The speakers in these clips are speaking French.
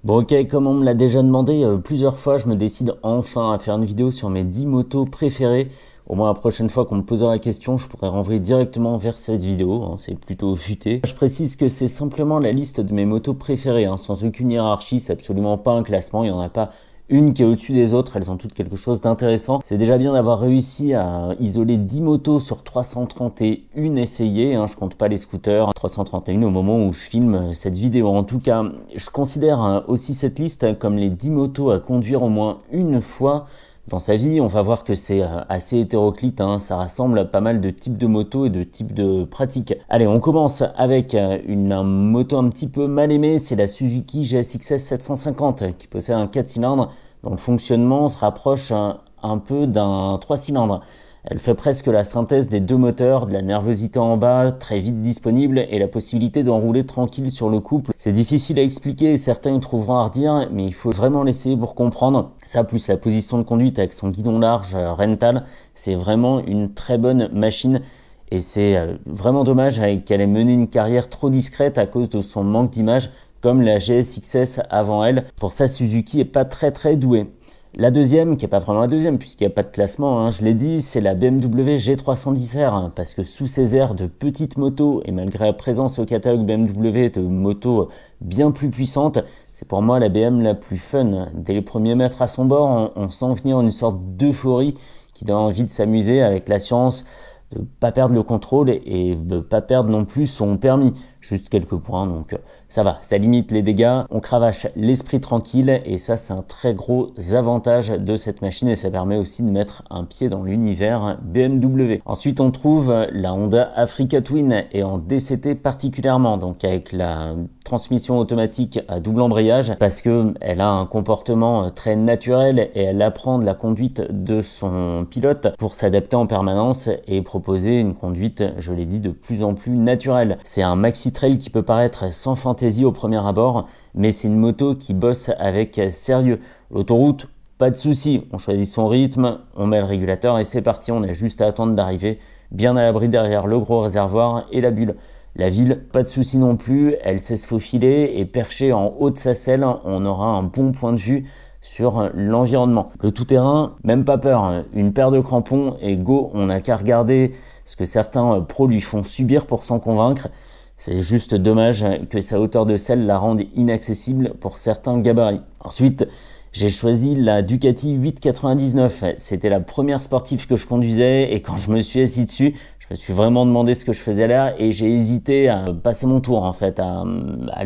Bon ok, comme on me l'a déjà demandé plusieurs fois, je me décide enfin à faire une vidéo sur mes 10 motos préférées. Au moins la prochaine fois qu'on me posera la question, je pourrai renvoyer directement vers cette vidéo, hein, c'est plutôt futé. Je précise que c'est simplement la liste de mes motos préférées, hein, sans aucune hiérarchie, c'est absolument pas un classement, il n'y en a pas une qui est au-dessus des autres, elles ont toutes quelque chose d'intéressant. C'est déjà bien d'avoir réussi à isoler 10 motos sur 331 essayées, hein, je compte pas les scooters, 331 au moment où je filme cette vidéo. En tout cas, je considère aussi cette liste comme les 10 motos à conduire au moins une fois dans sa vie. On va voir que c'est assez hétéroclite, hein, ça rassemble pas mal de types de motos et de types de pratiques. Allez, on commence avec une moto un petit peu mal aimée, c'est la Suzuki GSX-S 750 qui possède un 4 cylindres dont le fonctionnement se rapproche un peu d'un 3 cylindres. Elle fait presque la synthèse des deux moteurs, de la nervosité en bas, très vite disponible, et la possibilité d'enrouler tranquille sur le couple. C'est difficile à expliquer, certains y trouveront à redire, mais il faut vraiment l'essayer pour comprendre. Ça, plus la position de conduite avec son guidon large rental, c'est vraiment une très bonne machine. Et c'est vraiment dommage qu'elle ait mené une carrière trop discrète à cause de son manque d'image, comme la GSX-S avant elle. Pour ça, Suzuki est pas très douée. La deuxième, qui n'est pas vraiment la deuxième puisqu'il n'y a pas de classement, hein, je l'ai dit, c'est la BMW G310R, hein, parce que sous ses airs de petite moto et malgré la présence au catalogue BMW de motos bien plus puissantes, c'est pour moi la BM la plus fun. Dès les premiers mètres à son bord, on sent venir une sorte d'euphorie qui donne envie de s'amuser avec l'assurance de pas perdre le contrôle et de pas perdre non plus son permis. Juste quelques points, donc ça va, ça limite les dégâts, on cravache l'esprit tranquille et ça c'est un très gros avantage de cette machine et ça permet aussi de mettre un pied dans l'univers BMW. Ensuite on trouve la Honda Africa Twin et en DCT particulièrement, donc avec la transmission automatique à double embrayage parce que elle a un comportement très naturel et elle apprend de la conduite de son pilote pour s'adapter en permanence et proposer une conduite, je l'ai dit, de plus en plus naturelle. C'est un maxi trail qui peut paraître sans fantaisie au premier abord, mais c'est une moto qui bosse avec sérieux. L'autoroute, pas de souci, on choisit son rythme, on met le régulateur et c'est parti, on a juste à attendre d'arriver bien à l'abri derrière le gros réservoir et la bulle. La ville, pas de souci non plus, elle sait se faufiler et perchée en haut de sa selle, on aura un bon point de vue sur l'environnement. Le tout-terrain, même pas peur, une paire de crampons et go, on n'a qu'à regarder ce que certains pros lui font subir pour s'en convaincre. C'est juste dommage que sa hauteur de selle la rende inaccessible pour certains gabarits. Ensuite, j'ai choisi la Ducati 899. C'était la première sportive que je conduisais et quand je me suis assis dessus, je me suis vraiment demandé ce que je faisais là et j'ai hésité à passer mon tour en fait, à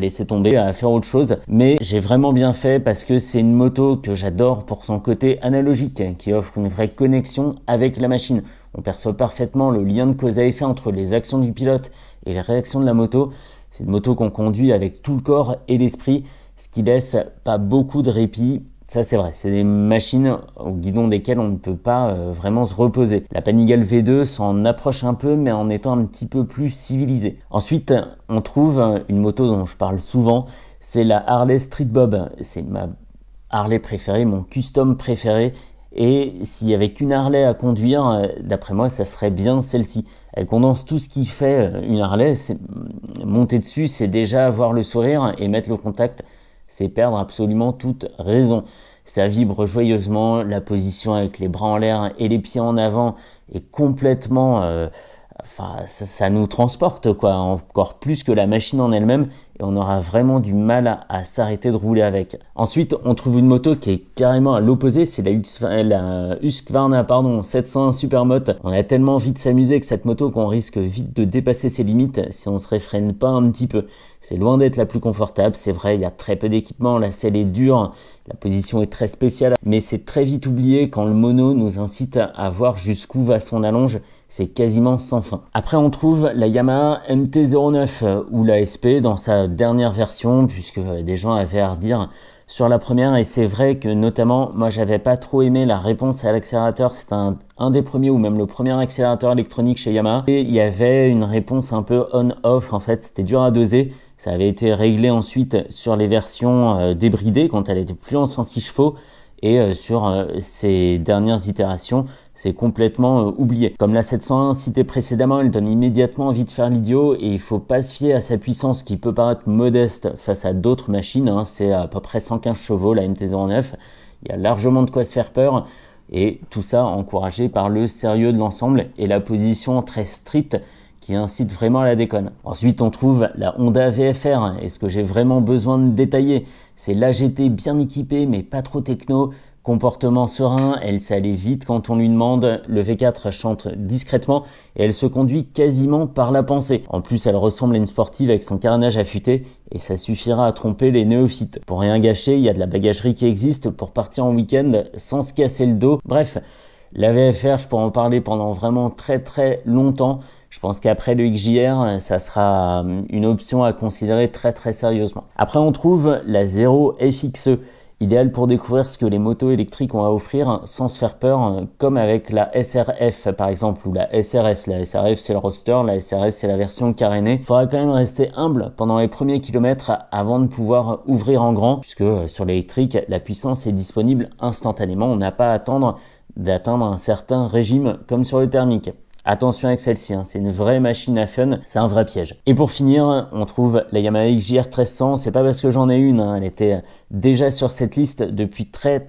laisser tomber, à faire autre chose. Mais j'ai vraiment bien fait parce que c'est une moto que j'adore pour son côté analogique qui offre une vraie connexion avec la machine. On perçoit parfaitement le lien de cause à effet entre les actions du pilote et les réactions de la moto. C'est une moto qu'on conduit avec tout le corps et l'esprit, ce qui laisse pas beaucoup de répit. Ça c'est vrai, c'est des machines au guidon desquelles on ne peut pas vraiment se reposer. La Panigale V2 s'en approche un peu mais en étant un petit peu plus civilisée. Ensuite, on trouve une moto dont je parle souvent, c'est la Harley Street Bob. C'est ma Harley préférée, mon custom préféré. Et s'il y avait qu'une Harley à conduire, d'après moi, ça serait bien celle-ci. Elle condense tout ce qui fait une Harley. Monter dessus, c'est déjà avoir le sourire et mettre le contact, c'est perdre absolument toute raison. Ça vibre joyeusement, la position avec les bras en l'air et les pieds en avant est complètement... ça nous transporte quoi, encore plus que la machine en elle-même et on aura vraiment du mal à s'arrêter de rouler avec. Ensuite, on trouve une moto qui est carrément à l'opposé, c'est la Husqvarna 701 Supermoto. On a tellement envie de s'amuser avec cette moto qu'on risque vite de dépasser ses limites si on se réfrène pas un petit peu. C'est loin d'être la plus confortable, c'est vrai, il y a très peu d'équipement, la selle est dure, la position est très spéciale, mais c'est très vite oublié quand le mono nous incite à voir jusqu'où va son allonge, c'est quasiment sans fin. Après on trouve la Yamaha MT-09 ou la SP dans sa dernière version, puisque des gens avaient à redire sur la première, et c'est vrai que notamment moi j'avais pas trop aimé la réponse à l'accélérateur. C'est un des premiers ou même le premier accélérateur électronique chez Yamaha et il y avait une réponse un peu on-off, en fait c'était dur à doser. Ça avait été réglé ensuite sur les versions débridées quand elle était plus en 106 chevaux et sur ces dernières itérations, c'est complètement oublié. Comme la 701 citée précédemment, elle donne immédiatement envie de faire l'idiot et il faut pas se fier à sa puissance qui peut paraître modeste face à d'autres machines. Hein. C'est à peu près 115 chevaux la MT-09. Il y a largement de quoi se faire peur et tout ça encouragé par le sérieux de l'ensemble et la position très stricte qui incite vraiment à la déconne. Ensuite, on trouve la Honda VFR et ce que j'ai vraiment besoin de détailler, c'est l'AGT bien équipée mais pas trop techno. Comportement serein, elle sait aller vite quand on lui demande, le V4 chante discrètement et elle se conduit quasiment par la pensée. En plus, elle ressemble à une sportive avec son carénage affûté et ça suffira à tromper les néophytes. Pour rien gâcher, il y a de la bagagerie qui existe pour partir en week-end sans se casser le dos. Bref, la VFR, je pourrais en parler pendant vraiment très longtemps. Je pense qu'après le XJR, ça sera une option à considérer très sérieusement. Après, on trouve la Zero FXE. Idéal pour découvrir ce que les motos électriques ont à offrir sans se faire peur, comme avec la SRF par exemple ou la SRS. La SRF c'est le Roadster, la SRS c'est la version carénée. Il faudra quand même rester humble pendant les premiers kilomètres avant de pouvoir ouvrir en grand, puisque sur l'électrique, la puissance est disponible instantanément. On n'a pas à attendre d'atteindre un certain régime comme sur le thermique. Attention avec celle-ci, hein, c'est une vraie machine à fun, c'est un vrai piège. Et pour finir, on trouve la Yamaha XJR 1300, c'est pas parce que j'en ai une, hein, elle était déjà sur cette liste depuis très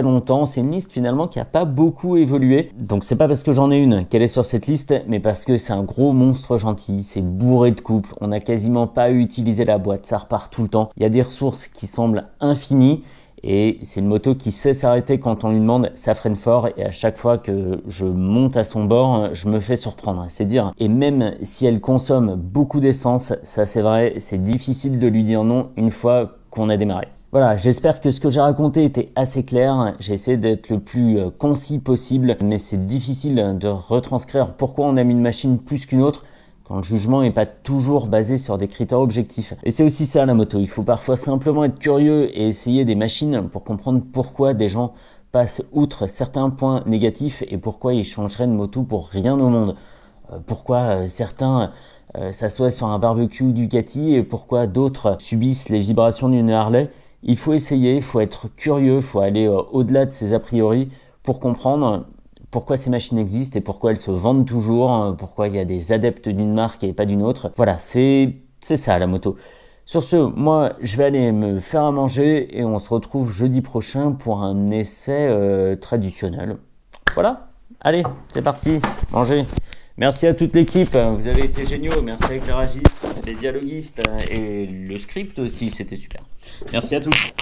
longtemps. C'est une liste finalement qui a pas beaucoup évolué, donc c'est pas parce que j'en ai une qu'elle est sur cette liste, mais parce que c'est un gros monstre gentil, c'est bourré de couple, on n'a quasiment pas à utiliser la boîte, ça repart tout le temps. Il y a des ressources qui semblent infinies, et c'est une moto qui sait s'arrêter quand on lui demande, ça freine fort et à chaque fois que je monte à son bord, je me fais surprendre, c'est dire. Et même si elle consomme beaucoup d'essence, ça c'est vrai, c'est difficile de lui dire non une fois qu'on a démarré. Voilà, j'espère que ce que j'ai raconté était assez clair. J'ai essayé d'être le plus concis possible, mais c'est difficile de retranscrire pourquoi on aime une machine plus qu'une autre quand le jugement n'est pas toujours basé sur des critères objectifs. Et c'est aussi ça la moto, il faut parfois simplement être curieux et essayer des machines pour comprendre pourquoi des gens passent outre certains points négatifs et pourquoi ils changeraient de moto pour rien au monde. Pourquoi certains s'assoient sur un barbecue Ducati et pourquoi d'autres subissent les vibrations d'une Harley. Il faut essayer, il faut être curieux, il faut aller au-delà de ses a priori pour comprendre pourquoi ces machines existent et pourquoi elles se vendent toujours, pourquoi il y a des adeptes d'une marque et pas d'une autre. Voilà, c'est ça la moto. Sur ce, moi, je vais aller me faire à manger et on se retrouve jeudi prochain pour un essai traditionnel. Voilà, allez, c'est parti, mangez. Merci à toute l'équipe, vous avez été géniaux. Merci à l'éclairagiste, les dialoguistes et le script aussi, c'était super. Merci à tous.